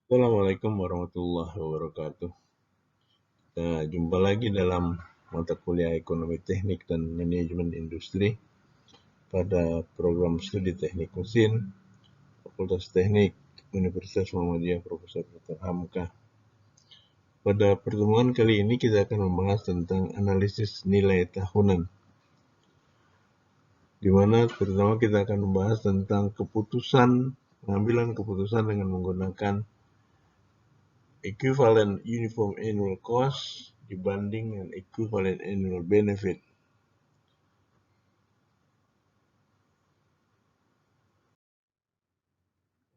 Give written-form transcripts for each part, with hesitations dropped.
Assalamualaikum warahmatullahi wabarakatuh. Nah, jumpa lagi dalam mata kuliah Ekonomi Teknik dan Manajemen Industri pada program studi Teknik Mesin, Fakultas Teknik, Universitas Muhammadiyah Profesor Dr. Hamka. Pada pertemuan kali ini kita akan membahas tentang analisis nilai tahunan, di mana pertama kita akan membahas tentang pengambilan keputusan dengan menggunakan equivalent uniform annual cost dibanding dengan equivalent annual benefit.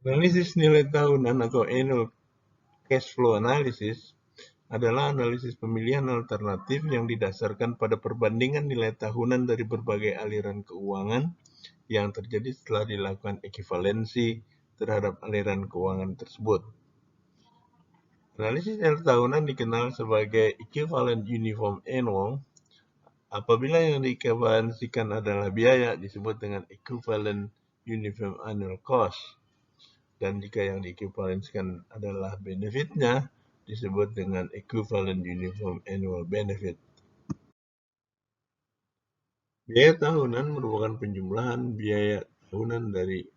Analisis nilai tahunan atau annual cash flow analysis adalah analisis pemilihan alternatif yang didasarkan pada perbandingan nilai tahunan dari berbagai aliran keuangan yang terjadi setelah dilakukan ekivalensi terhadap aliran keuangan tersebut. Analisis nilai tahunan dikenal sebagai equivalent uniform annual. Apabila yang diekuivalensikan adalah biaya, disebut dengan equivalent uniform annual cost. Dan jika yang diekuivalensikan adalah benefitnya, disebut dengan equivalent uniform annual benefit. Biaya tahunan merupakan penjumlahan biaya tahunan dari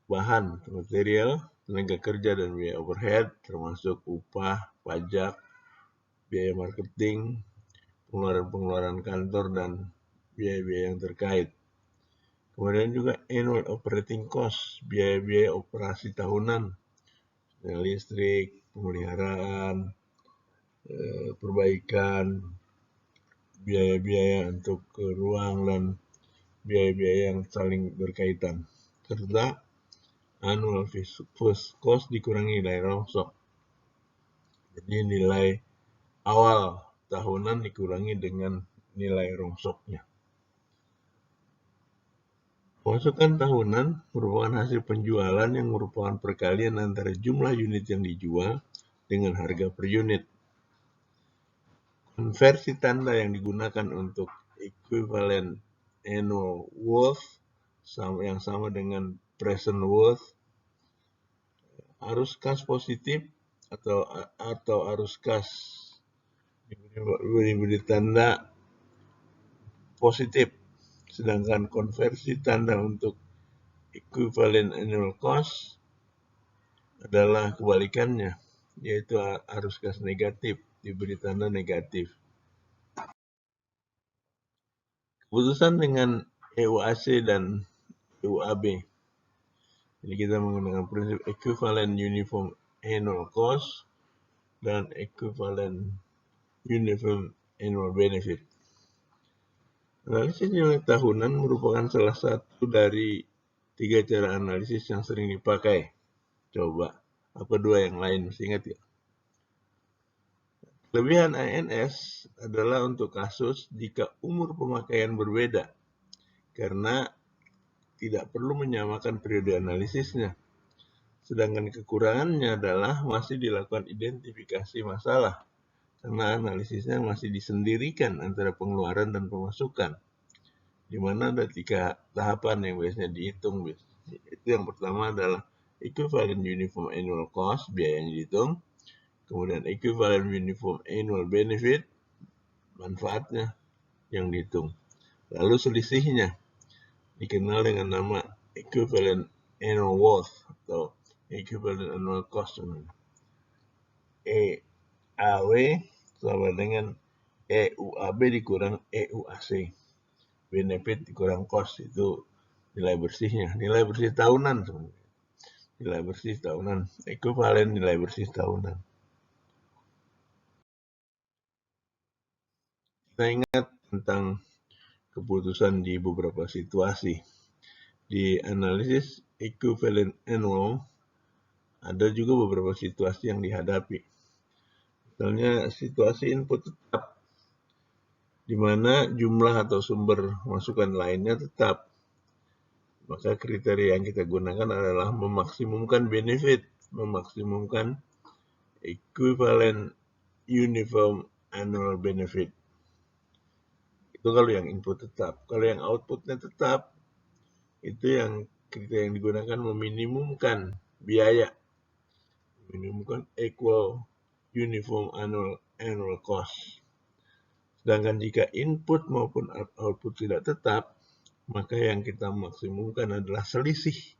bahan, material, tenaga kerja, dan biaya overhead, termasuk upah, pajak, biaya marketing, pengeluaran-pengeluaran kantor, dan biaya-biaya yang terkait. Kemudian juga annual operating cost, biaya-biaya operasi tahunan, listrik, pemeliharaan, perbaikan, biaya-biaya untuk ruang, dan biaya-biaya yang saling berkaitan. Serta annual first cost dikurangi nilai rongsok. Jadi nilai awal tahunan dikurangi dengan nilai rongsoknya. Pemasukan tahunan merupakan hasil penjualan yang merupakan perkalian antara jumlah unit yang dijual dengan harga per unit. Konversi tanda yang digunakan untuk equivalent annual worth yang sama dengan present worth, arus kas positif atau arus kas diberi tanda positif, sedangkan konversi tanda untuk equivalent annual cost adalah kebalikannya, yaitu arus kas negatif diberi tanda negatif. Keputusan dengan EUAC dan EUAB. Jadi kita menggunakan prinsip equivalent uniform annual cost dan equivalent uniform annual benefit. Analisis nilai tahunan merupakan salah satu dari 3 cara analisis yang sering dipakai. Coba, apa 2 yang lain? Mesti ingat ya. Kelebihan ANS adalah untuk kasus jika umur pemakaian berbeda, karena tidak perlu menyamakan periode analisisnya. Sedangkan kekurangannya adalah masih dilakukan identifikasi masalah, karena analisisnya masih disendirikan antara pengeluaran dan pemasukan, di mana ada 3 tahapan yang biasanya dihitung. Itu yang pertama adalah equivalent uniform annual cost, biaya yang dihitung. Kemudian equivalent uniform annual benefit, manfaatnya yang dihitung. Lalu selisihnya dikenal dengan nama equivalent annual worth atau equivalent annual cost. EAW sama dengan EUAB dikurang EUAC. Benefit dikurang cost, itu nilai bersihnya. Nilai bersih tahunan sebenarnya. Nilai bersih tahunan, ekuivalen nilai bersih tahunan. Kita ingat tentang keputusan di beberapa situasi. Di analisis equivalent annual, ada juga beberapa situasi yang dihadapi. Misalnya situasi input tetap, di mana jumlah atau sumber masukan lainnya tetap. Maka kriteria yang kita gunakan adalah memaksimumkan benefit, memaksimumkan equivalent uniform annual benefit. Itu kalau yang input tetap. Kalau yang outputnya tetap, itu yang kriteria yang digunakan meminimumkan biaya. menemukan equal uniform annual cost. Sedangkan jika input maupun output tidak tetap, maka yang kita maksimumkan adalah selisih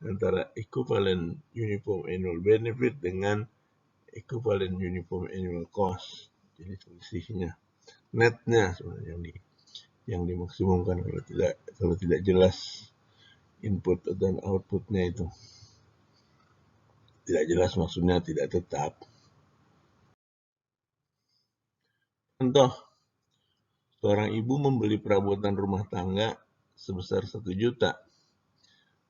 antara equivalent uniform annual benefit dengan equivalent uniform annual cost. Jadi selisihnya, netnya sebenarnya yang dimaksimumkan kalau tidak jelas input dan outputnya itu. Tidak jelas maksudnya tidak tetap. Contoh, seorang ibu membeli perabotan rumah tangga sebesar 1 juta.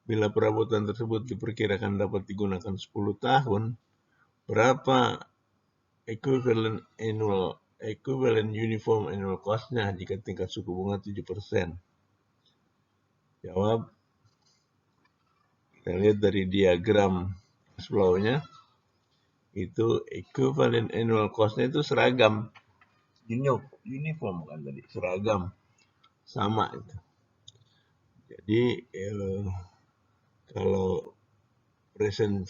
Bila perabotan tersebut diperkirakan dapat digunakan 10 tahun, berapa equivalent uniform annual cost-nya jika tingkat suku bunga 7%? Jawab, kita lihat dari diagram cash flow-nya, itu equivalent annual cost-nya itu seragam. Uniform kan tadi, seragam, sama itu. Jadi kalau present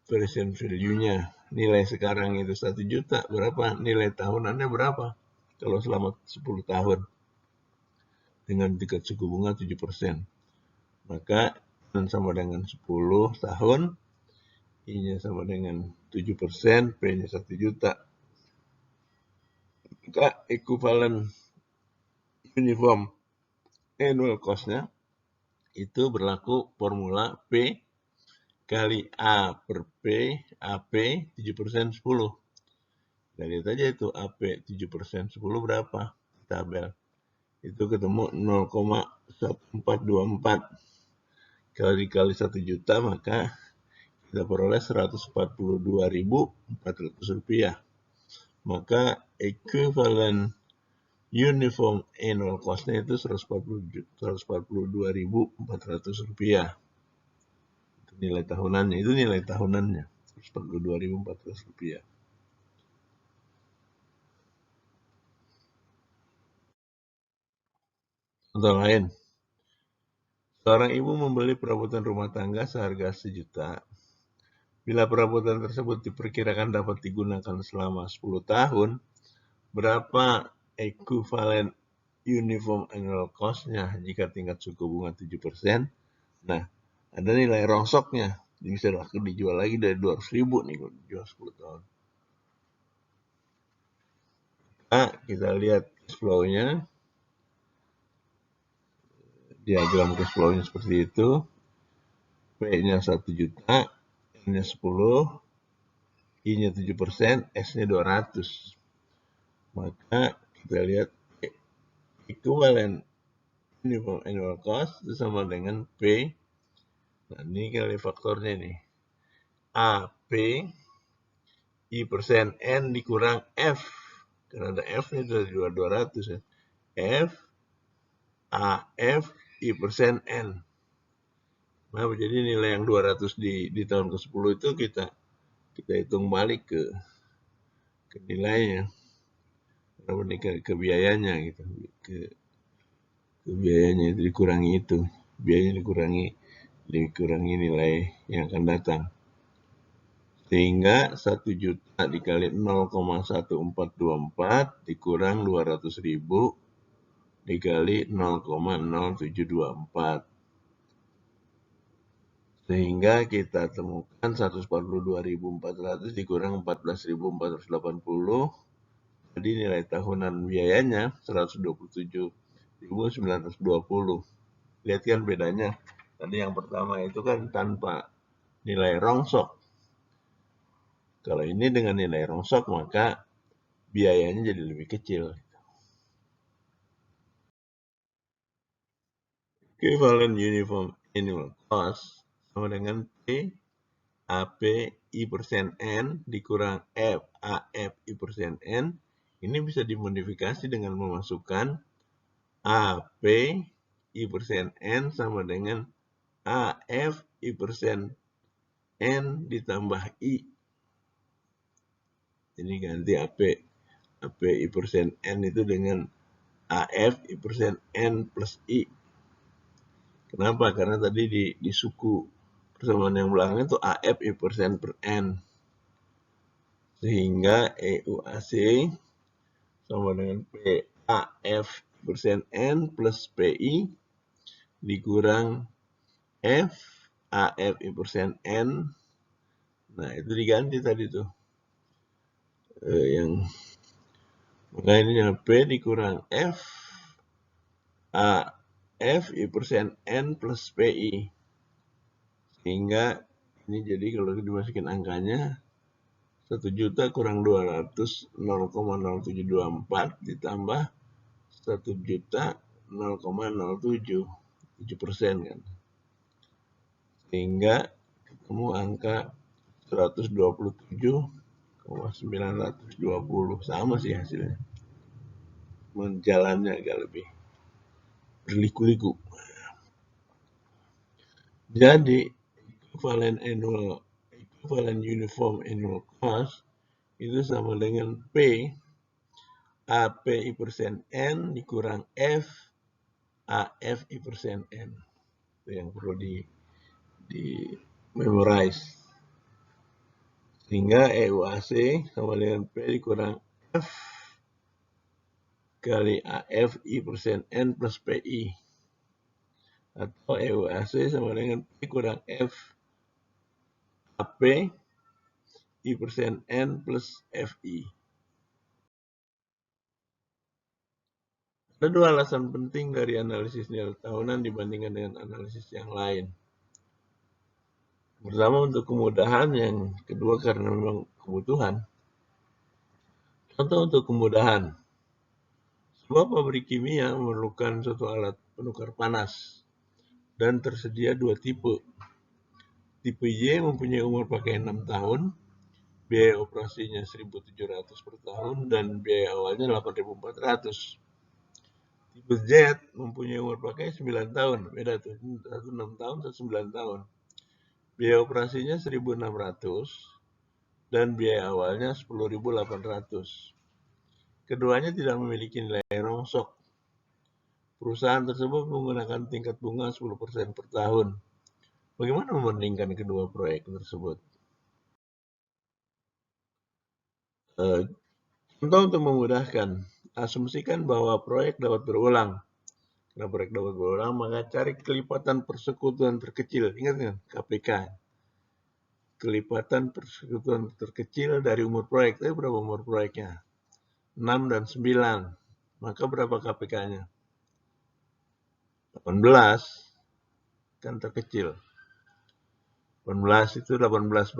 value-nya nilai sekarang itu 1 juta, berapa nilai tahunannya berapa? Kalau selama 10 tahun dengan tingkat suku bunga 7%. Maka sama dengan 10 tahun, I-nya sama dengan 7%, P-nya 1 juta. Maka equivalent uniform annual cost-nya itu berlaku formula P kali A per P, AP 7% 10. Kita lihat aja itu AP 7% 10 berapa? Tabel. Itu ketemu 0,1424. Kalau dikali 1 juta, maka kita peroleh Rp142.400. Maka equivalent uniform annual cost-nya itu Rp142.400. Itu nilai tahunannya. Itu nilai tahunannya. Rp142.400. Contoh lain. Seorang ibu membeli perabotan rumah tangga seharga 1 juta. Bila perabotan tersebut diperkirakan dapat digunakan selama 10 tahun, berapa equivalent uniform annual cost-nya jika tingkat suku bunga 7%? Nah, ada nilai rongsoknya. Bisa dijual lagi dari 200.000 nih kalau dijual 10 tahun. Nah, kita lihat cash flow-nya. Diagram cash flow-nya seperti itu. P-nya 1 juta, N-nya 10, I-nya 7%, S-nya 200. Maka kita lihat equivalent uniform annual cost itu sama dengan P. Nah, ini kali faktornya nih. AP I persen N dikurang F. Karena ada F-nya dari 200 ya. F AF I persen N. Nah, jadi nilai yang 200 di tahun ke-10 itu kita hitung balik ke nilainya. Ke biayanya gitu. Ke biayanya itu dikurangi itu. Biayanya dikurangi nilai yang akan datang. Sehingga 1 juta dikali 0,1424 dikurang 200.000 dikali 0,0724. Sehingga kita temukan 142.400 dikurang 14.480. Jadi nilai tahunan biayanya 127.920. Lihat kan bedanya. Tadi yang pertama itu kan tanpa nilai rongsok. Kalau ini dengan nilai rongsok, maka biayanya jadi lebih kecil. Equivalent uniform annual cost sama dengan P AP I persen N dikurang F AF I persen N. Ini bisa dimodifikasi dengan memasukkan AP I persen N sama dengan AF I persen N ditambah I. Ini ganti AP I persen N itu dengan AF I persen N plus I. Kenapa? Karena tadi di suku persamaan yang belakang itu AF I persen per N. Sehingga EUAC sama dengan PAF persen N plus PI dikurang F AF I persen N. Nah, itu diganti tadi tuh. Maka ini adalah P dikurang F AF I persen N plus PI. Sehingga ini jadi kalau dimasukin angkanya 1 juta kurang 200 0,0724 ditambah 1 juta 0,07 7% kan. Sehingga ketemu angka 127,920 sama sih hasilnya. Jalannya agak lebih berliku-liku. Jadi equivalent uniform annual cost itu sama dengan P API persen N dikurang F AFI persen N. Itu yang perlu di memorize. Sehingga EUAC sama dengan P dikurang F kali AFI persen N plus PI. Atau EUAC sama dengan P kurang F AP I persen N plus FI. Ada dua alasan penting dari analisis nilai tahunan dibandingkan dengan analisis yang lain. Pertama untuk kemudahan, yang kedua karena memang kebutuhan. Contoh untuk kemudahan. Sebuah pabrik kimia memerlukan suatu alat penukar panas dan tersedia dua tipe. Tipe Y mempunyai umur pakai 6 tahun, biaya operasinya 1.700 per tahun dan biaya awalnya 8.400. Tipe Z mempunyai umur pakai 9 tahun, beda tuh, satu 6 tahun, satu 9 tahun. Biaya operasinya 1.600 dan biaya awalnya 10.800. Keduanya tidak memiliki nilai rongsok. Perusahaan tersebut menggunakan tingkat bunga 10% per tahun. Bagaimana membandingkan kedua proyek tersebut? Contoh untuk memudahkan, asumsikan bahwa proyek dapat berulang. Karena proyek dapat berulang, maka cari kelipatan persekutuan terkecil. Ingat kan? KPK. Kelipatan persekutuan terkecil dari umur proyek. Tapi berapa umur proyeknya? 6 dan 9. Maka berapa KPK-nya? 18. Kan terkecil. 18 itu 18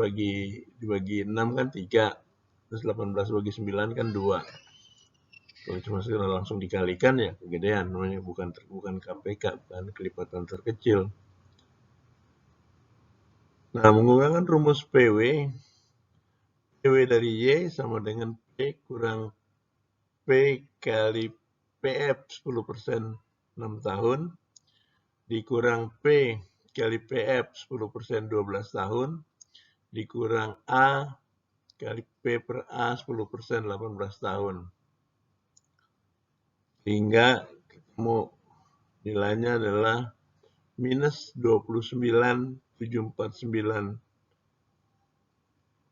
dibagi 6 kan 3. Terus 18 bagi 9 kan 2. Kalau cuma langsung dikalikan ya kegedean, namanya bukan KPK, bukan kelipatan terkecil. Nah, menggunakan rumus PW dari Y sama dengan P kurang P kali PF 10% 6 tahun dikurang P kali PF 10% 12 tahun dikurang A kali P per A 10% 18 tahun. Sehingga ketemu nilainya adalah minus 29.749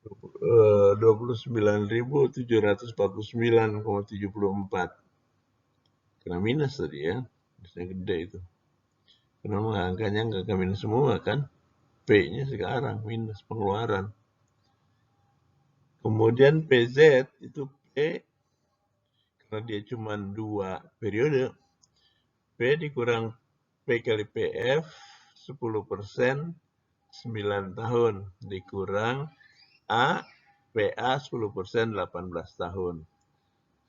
29.749,74. Karena minus tadi ya, minusnya gede itu. Karena angkanya nggak ke minus semua kan, P-nya sekarang minus pengeluaran. Kemudian PZ itu P, karena dia cuma 2 periode, P dikurang P kali PF 10% 9 tahun dikurang A PA 10% 18 tahun.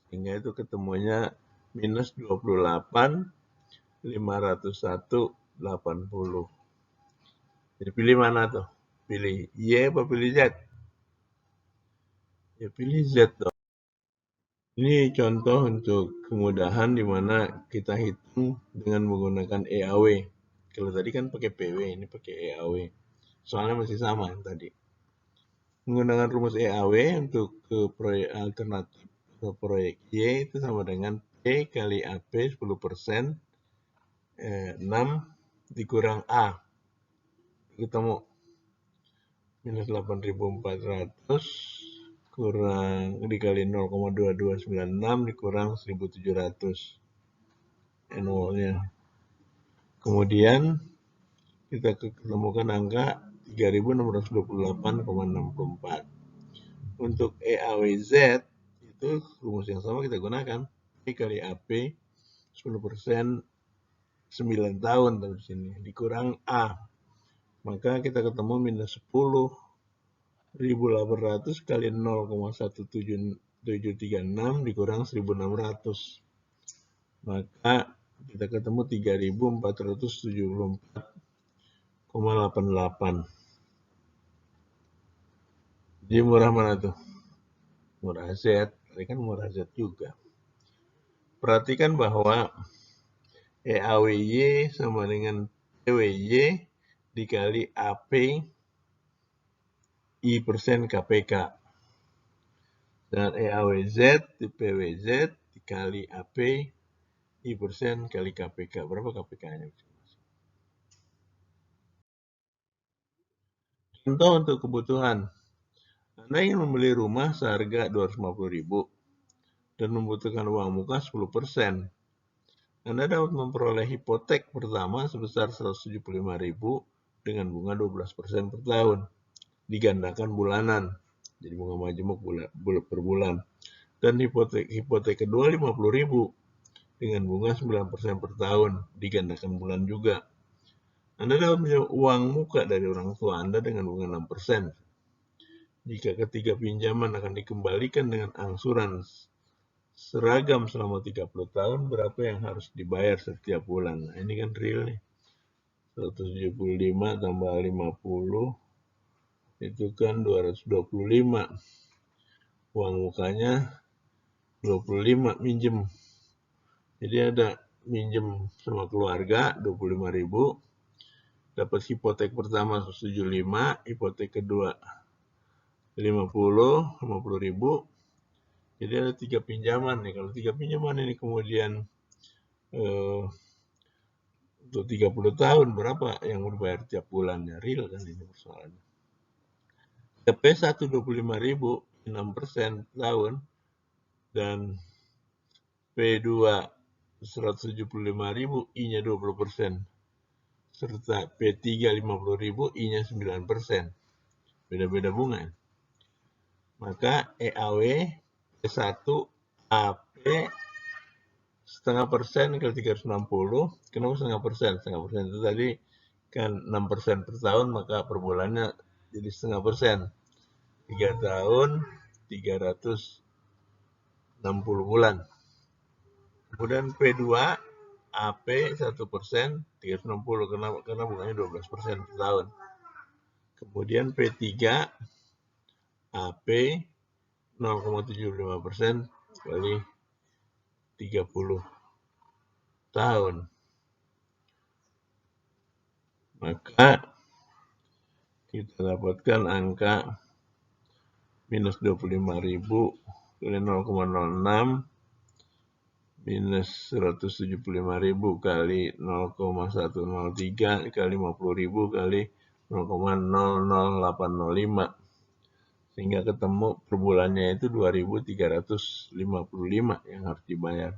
Sehingga itu ketemunya minus 28.501,80. Jadi pilih mana tuh? Pilih Y apa pilih Z? Ya pilih Z dong. Ini contoh untuk kemudahan di mana kita hitung dengan menggunakan EAW. Kalau tadi kan pakai PW, ini pakai EAW. Soalnya masih sama yang tadi. Menggunakan rumus EAW untuk ke proyek alternatif ke proyek Y itu sama dengan P kali AP 10%, 6 dikurang A. Ketemu minus 8.400 kurang dikali 0,2296 dikurang 1.700 N0-nya. Kemudian kita ketemukan angka 3.628,64. Untuk EAWZ itu rumus yang sama kita gunakan. P kali AP 10% 9 tahun di sini dikurang A. Maka kita ketemu minus 10.800 kali 0,17736 dikurang 1.600. Maka kita ketemu 3.474,88. Jadi murah mana tuh? Murah Z. Tadi kan murah Z juga. Perhatikan bahwa EAWY sama dengan PWY dikali AP I persen KPK. Dan EAWZ di PWZ dikali AP I persen kali KPK. Berapa KPK-nya? Contoh untuk kebutuhan. Anda ingin membeli rumah seharga 250.000 dan membutuhkan uang muka 10%. Anda dapat memperoleh hipotek pertama sebesar 175.000 dengan bunga 12% per tahun. Digandakan bulanan. Jadi bunga majemuk per bulan. Dan hipotek kedua 50.000 dengan bunga 9% per tahun. Digandakan bulan juga. Anda dapat meminjam uang muka dari orang tua Anda dengan bunga 6%. Jika ketiga pinjaman akan dikembalikan dengan angsuran seragam selama 30 tahun, berapa yang harus dibayar setiap bulan? Nah, ini kan real nih. 175 tambah 50 itu kan 225. Uang mukanya 25 minjem. Jadi ada minjem sama keluarga 25.000, dapat hipotek pertama 175, hipotek kedua 50.000. Jadi ada 3 pinjaman nih. Kalau 3 pinjaman ini kemudian untuk 30 tahun berapa yang berbayar tiap bulannya? Real kan ini persoalannya. P1 25.000 6% tahun dan P2 175.000 I-nya 20% serta P3 50.000 I-nya 9%. Beda-beda bunga. Maka EAW P1 AP setengah persen kali 360. Kenapa setengah persen? Setengah persen itu tadi kan 6% per tahun, maka per bulannya jadi setengah persen. 3 tahun 360 bulan. Kemudian P2 AP 1% 360 karena bunganya 12% per tahun. Kemudian P3 AP 0,75% kali 30 tahun. Maka kita dapatkan angka minus 25.000 kali 0,06 minus 175.000 kali 0,103 kali 50.000 kali 0,00805 sehingga ketemu per bulannya itu 2.355 yang harus dibayar.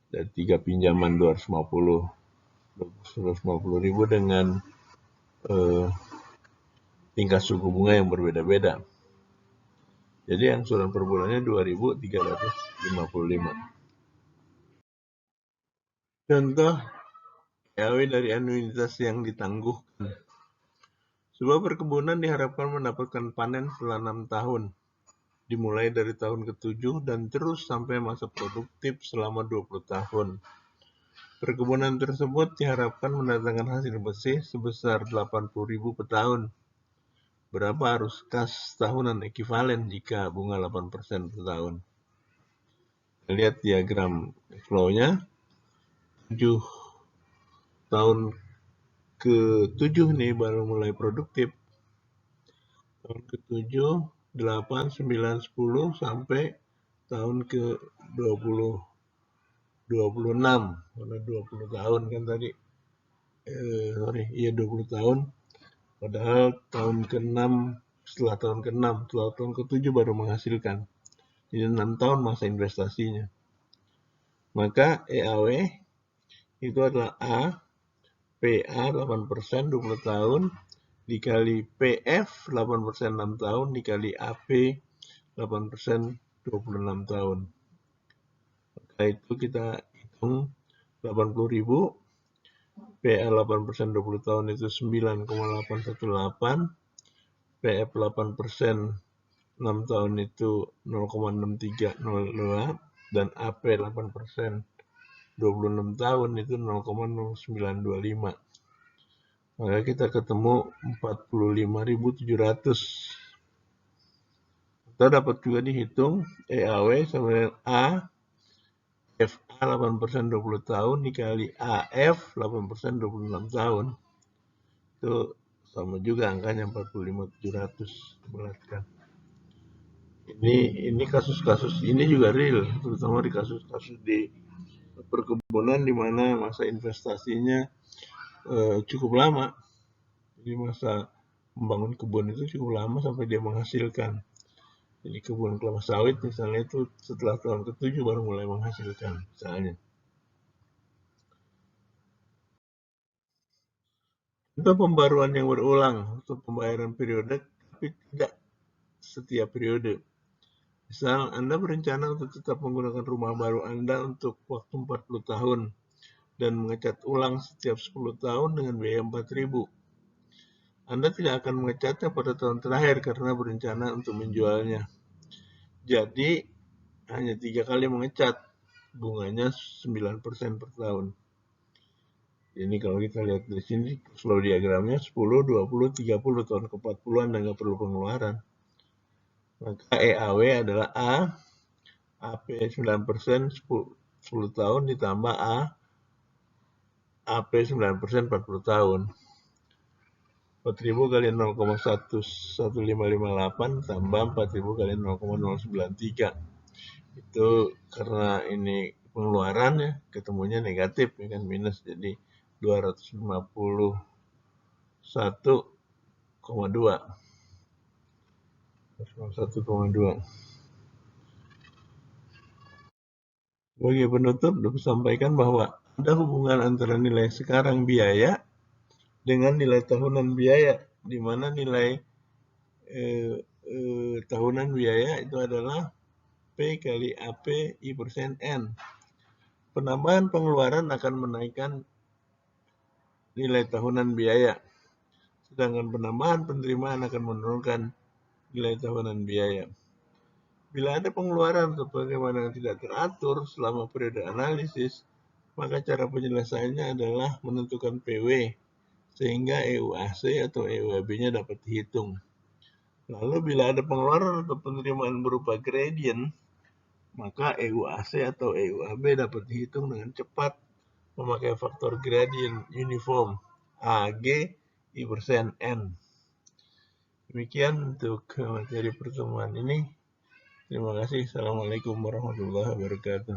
Dan 3 pinjaman 250.000 dengan tingkat suku bunga yang berbeda-beda. Jadi angsuran per bulannya 2.355. Contoh EAW dari anuitas yang ditangguhkan. Sebuah perkebunan diharapkan mendapatkan panen setelah 6 tahun, dimulai dari tahun ke-7 dan terus sampai masa produktif selama 20 tahun. Perkebunan tersebut diharapkan mendatangkan hasil bersih sebesar 80.000 per tahun. Berapa arus kas tahunan ekuivalen jika bunga 8% per tahun? Lihat diagram flow-nya. 7 tahun ke-7 nih baru mulai produktif. Tahun ke-7, 8, 9, 10 sampai tahun ke-20 26. Karena 20 tahun kan tadi. 20 tahun Padahal tahun ke-6, setelah tahun ke-6, setelah tahun ke-7 baru menghasilkan. Jadi 6 tahun masa investasinya. Maka EAW itu adalah A, PA 8% 20 tahun, dikali PF 8% 6 tahun, dikali AP 8% 26 tahun. Maka itu kita hitung 80.000, PA 8% 20 tahun itu 9,818, PF 8% 6 tahun itu 0,6302, dan AP 8% 26 tahun itu 0,0925. Maka kita ketemu 45.700. Kita dapat juga dihitung EAW sama dengan A, FA 8% 20 tahun dikali AF 8% 26 tahun. Itu sama juga angkanya 45.700 bulatkan. Ini kasus-kasus ini juga real, terutama di kasus-kasus di perkebunan di mana masa investasinya cukup lama. Jadi masa membangun kebun itu cukup lama sampai dia menghasilkan. Jadi kebun kelapa sawit misalnya itu setelah tahun ke-7 baru mulai menghasilkan misalnya. Untuk pembaruan yang berulang untuk pembayaran periode, tapi tidak setiap periode. Misal Anda berencana untuk tetap menggunakan rumah baru Anda untuk waktu 40 tahun dan mengecat ulang setiap 10 tahun dengan biaya 4.000. Anda tidak akan mengecatnya pada tahun terakhir karena berencana untuk menjualnya. Jadi hanya 3 kali mengecat, bunganya 9% per tahun. Ini kalau kita lihat di sini flow diagramnya 10, 20, 30 tahun ke-40 Anda nggak perlu pengeluaran. Maka EAW adalah A, AP 9% 10 tahun ditambah A, AP 9% 40 tahun. 4.000 kali 0,1558 tambah 4.000 kali 0,093. Itu karena ini pengeluaran ya, ketemunya negatif ya kan, minus, jadi 251,2. Sebagai penutup, dapat sampaikan bahwa ada hubungan antara nilai sekarang biaya dengan nilai tahunan biaya, di mana nilai tahunan biaya itu adalah P kali AP I persen N. Penambahan pengeluaran akan menaikkan nilai tahunan biaya, sedangkan penambahan penerimaan akan menurunkan nilai tahunan biaya. Bila ada pengeluaran sebagaimana yang tidak teratur selama periode analisis, maka cara penyelesaiannya adalah menentukan PW, sehingga EUAC atau EUAB-nya dapat dihitung. Lalu bila ada pengeluaran atau penerimaan berupa gradient, maka EUAC atau EUAB dapat dihitung dengan cepat memakai faktor gradient uniform AG I persen N. Demikian untuk materi pertemuan ini. Terima kasih. Assalamualaikum warahmatullahi wabarakatuh.